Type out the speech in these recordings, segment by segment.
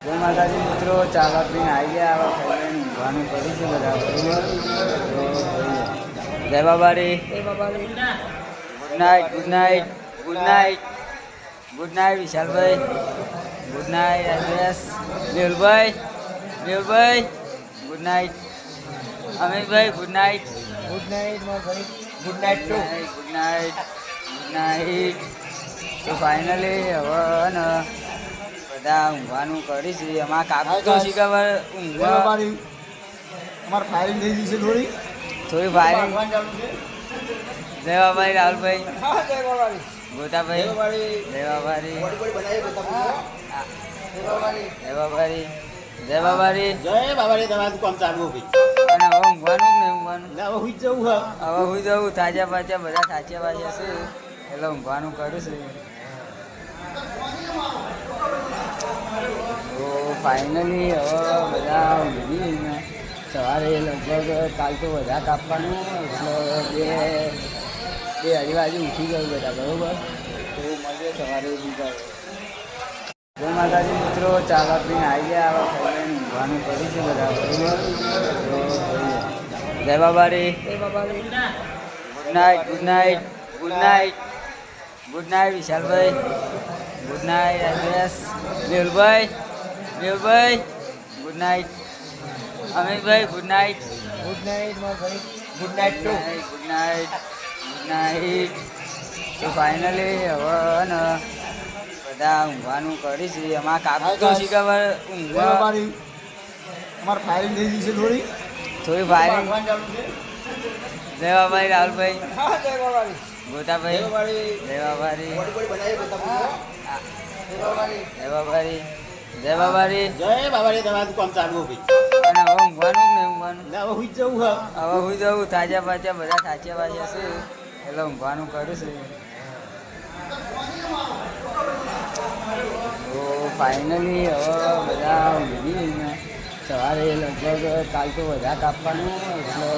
જય માતાજી મિત્રો, ચાલક પીને આવી ગયા. આવા ઊંઘવાનું કરી છે બધા, બરોબર? જય બાબારી, જય Babari. Good night, good night, good night, good night વિશાલભાઈ, ગુડ નાઇટ અજમેશ, મેહુલભાઈ, મેહુલભાઈ, ગુડ નાઇટ અમિતભાઈ, ગુડ નાઇટ, ગુડ નાઇટ ભાઈ, good night too, good night, good night. તો ફાઇનલી હવે ને બધા ઊંઘવાનું કરીશું. અમારા કાકુ તો શીખબર ઊંઘવા અમારે ફાયરિંગ થઈ ગઈ છે થોડી ફાયરિંગ. જય બાબારી રાહુલભાઈ, ગોતાભાઈ, જય બાબારી, જય બાબારી, જય બાબારી, જય બાબારી. તમારું કામ ચાલુ ભાઈ. અને હવે ઊંઘવાનું જ નહીં, ઊંઘવાનું હવે હુઈ જવું હવે હુઈ જવું. તાજા પાછા બધા સાચા પાછા છે એટલે ઊંઘવાનું કરીશું. તો ફાઇનલી હવે બધા ઊંઘી સવારે લગભગ કાલ તો બધા કાપવાનું એટલે બે અઢી વાગે ઉઠી ગયું બધા, બરાબર? તો મળીએ સવારે બીજા. જય માતાજી મિત્રો, ચાલક પીને આવી ગયા. આવા ઊંઘવાનું કરી છે બધા, બરાબર? તો જય બાબારી, જય Babari. Good night, good night, good night, good night વિશાલભાઈ, ગુડ નાઇટ અજમેશ, મેહુલભાઈ, મેહુલભાઈ, ગુડ નાઇટ અમિતભાઈ, ગુડ નાઇટ, ગુડ નાઇટ ભાઈ, good night too, good night, good night. તો ફાઇનલી હવે ને બધા ઊંઘવાનું કરીશું. અમારા કાકુ તો શીખબર ઊંઘવા અમારે ફાયરિંગ થઈ ગઈ છે થોડી ફાયરિંગ. જય બાબારી રાહુલભાઈ, ગોતાભાઈ, જય બાબારી, જય બાબારી, જય બાબારી. જય બાબારી. તમારું કામ ચાલુ ભાઈ. અને હવે ઊંઘવાનું જ નહીં, ઊંઘવાનું હવે હુઈ જવું હવે હુઈ જવું. તાજા પાછા બધા સાચા પાછા છે એટલે ઊંઘવાનું કરીશું. તો ફાઇનલી હવે બધા ઊંઘી સવારે લગભગ કાલ તો બધા કાપવાનું એટલે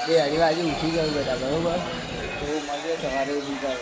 બે અઢી વાગે ઉઠી ગયું બધા, બરાબર? તો મળીએ સવારે બીજા.